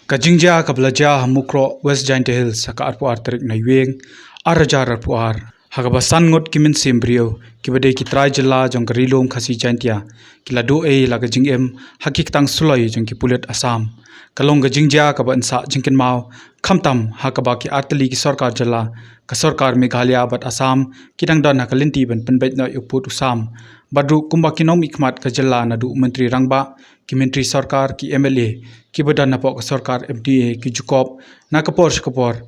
Kajingja kablaja hamukro West Giant Hills haka arpu arterik na yueng arajar arpu ar haka basan ngot kimin sembrio kibade kitrai jela jong karilom khasi jantia kilado laga jingem hakik tang sulai jong kipulet Assam kalong gajingja kaba insa jingkin mau khamtam haka baki arteli ki sarkar jela ka sarkar Meghalaya bat Assam kidang dan haka linti ban penbait na uput usam badru kumbaki nongmihkhmat ka jela nadu menteri rangba ki menteri sarkar ki MLA ki badan napok sarkar MDA ki jukop na kapor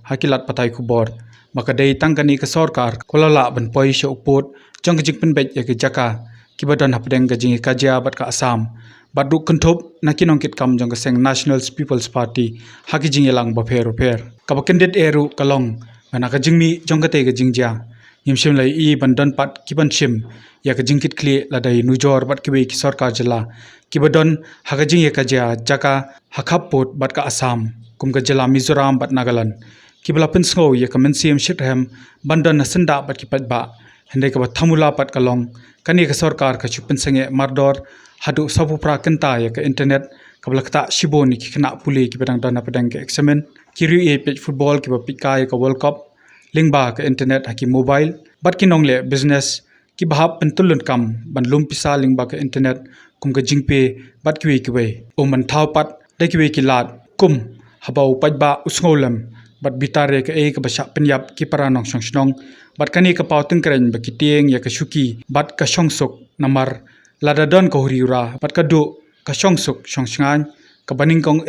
hakilat patai kubor maka dei tangkani ke sarkar kolala ban poi sha upot jong jik penbait ya ke jaka ki badan hapdeng gajing kajia bat ka Assam badu kenthop na kinongkit kam jong seng National People's Party haki jing elang ba pher ka ba candidate eru kalong mana ka jingmi jong ka te ga jingja yimshim lai I bandon pat ki ban shim ya ka jingkit kli ladai nujor bat ki ki sarkar jela ki badon haga jing ya ka ja jaka hakhap pot bat ka Assam kum ka jela Mizoram bat Nagaland ki bala pinsngo ya ka mensiam shithem bandon na senda bat ki pat ba hende ka ba thamula pat kalong kani ka sarkar ka chupin senge mardor hadu sabu pra kenta ya ka internet ka bala kta shiboni ki khna puli ki badang dana padang ke examen kiri page football ki ba pika ya ka world cup lingba ka internet haki mobile bat ki nongle business ki bahap pentulun kam ban lum pisa lingba ka internet kum ka jingpe bat ki we o man thau pat de ki lat kum habau patba usngolem bat bitare ka ka basha penyap ki paranong songshong bat kani ka pautung kren ba ki tieng ya ka shuki bat ka shongsok namar ladadon ka huriura bat ka du ka shongsok shongsngan ka baningkong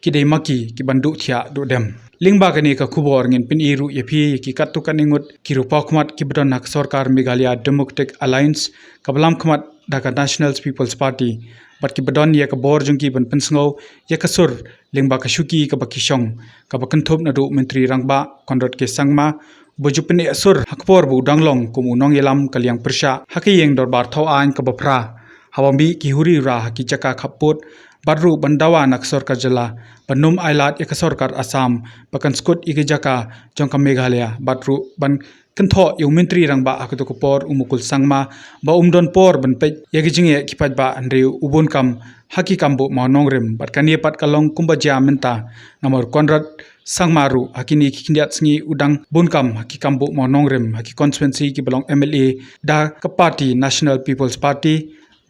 ki dei maki ki bandu thia do dem lingba kani ka khubor ngin pin iru yepi ki katu kaningut ki rupakmat ki badon nak sarkar Meghalaya Democratic Alliance ka balam khmat daka National People's Party bat ki badon ya ka bor jungki ban pinsngo ya ka sur lingba ka shuki ka bakishong ka bakanthop na do menteri rangba kondot ke sangma bojupne asur hakpor bu danglong kum unong yelam kalyang persha hakiyeng dorbar thau an ka bapra hawambi ki huri ra haki chaka khapot badru bandawa nak sarkar jela banum ailat ek sarkar Assam bakan skut ige jaka jongka Meghalaya badru ban kentho yu menteri rangba akuto ko por umukul sangma ba umdon por ban pe yagi jinge kipat ba andre ubun kam haki kambu ma nongrem bat kanie pat kalong kumbaja menta namor konrad sangmaru hakini kindiat sngi udang bunkam haki kambu ma nongrem haki constituency ki belong MLA da ka party National People's Party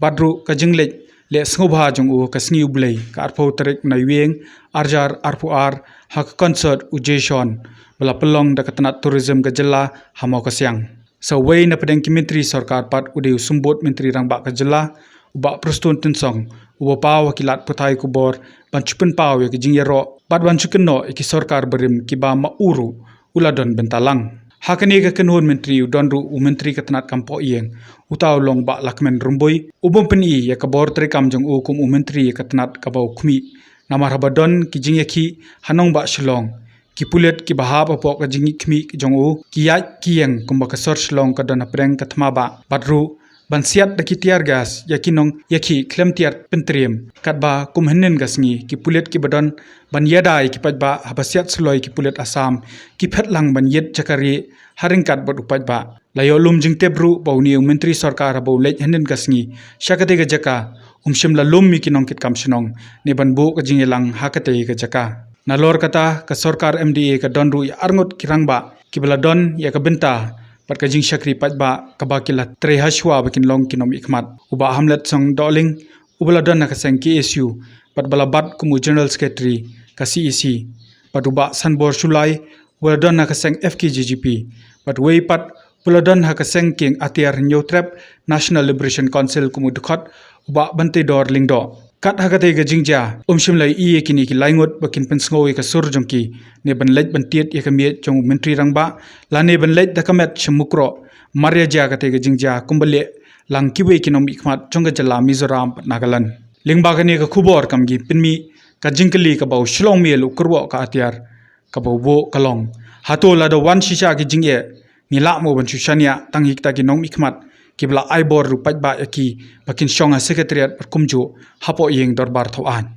badru ka jingle le sngoba jong u ka sngi ublei ka arpo tarik na yueng arjar arpu ar hak concert ujeson bala pelong da katanat tourism ka jela hamo ka siang so wei na pedeng ki menteri sarkar pat ude sumbot menteri rangba ka jela uba prostun tinsong uba paw wakilat putai kubor banchupin paw ya ki jingyero bat banchukin no ki sarkar berim ki ba ma uru uladon bentalang hakani ka kenhon menteri udonru u menteri katanat kampo ieng utaw long ba lakmen rumboi ubom peni ya ka bor trekam jong u kum u menteri katanat ka bau khmi namar habadon ki jingyaki hanong ba Shillong ki pulet ki bahab apok ka jingi khmi jong u ki yat kieng kum ba ka sor Shillong ka don apreng ka thma ba badru bansiat da ki tiar gas yakinong yaki klem tiar pentrem katba kum hennen gasngi ki pulet ki badon ban yadai ki pajba habasiat suloi ki pulet Assam ki phetlang ban yet chakari haringkat bot upajba layo lum jing tebru bauni menteri sarkar bau lej hennen gasngi shakate ga jaka umshim la lum mi kinong kit kamshnong ne ban bu ka jingelang hakate ga jaka nalor kata ka sarkar MDA ka donru ya arngot kirangba ki bala don ya ka benta pat ka jing shakri patba ka bakila trehashwa bakin long nongmihkhmat uba hamlet song doling ubala don ka seng KSU pat bala bat kumu general secretary ka CEC pat uba sanbor sulai ubala don ka seng FKGGP pat wei pat ubala don ka seng king Atiar new trap National Liberation Council kumu dukhat uba bante dor lingdo kat hakate ga jingja umshim lai kini ki laingot bakin pensngo ka sur jongki ne ban lej ban tiet ka miet jong menteri rangba la ne ban lej da kamet shmukro maria ja kate ga jingja kumbale lang kiwe ki nongmihkhmat jonga jala Mizoram Nagaland lingba ka ne ka khubor kamgi pinmi ka jingkali ka bau Shillong Mail Kyrwoh ka Atiar ka bau bo kalong hatola da wan shisha ki jingye nila mo ban chushania tanghik ta ki nongmihkhmat kibla aibor rupat ba yaki bakin shonga secretariat kumju hapo yeng dorbar thawan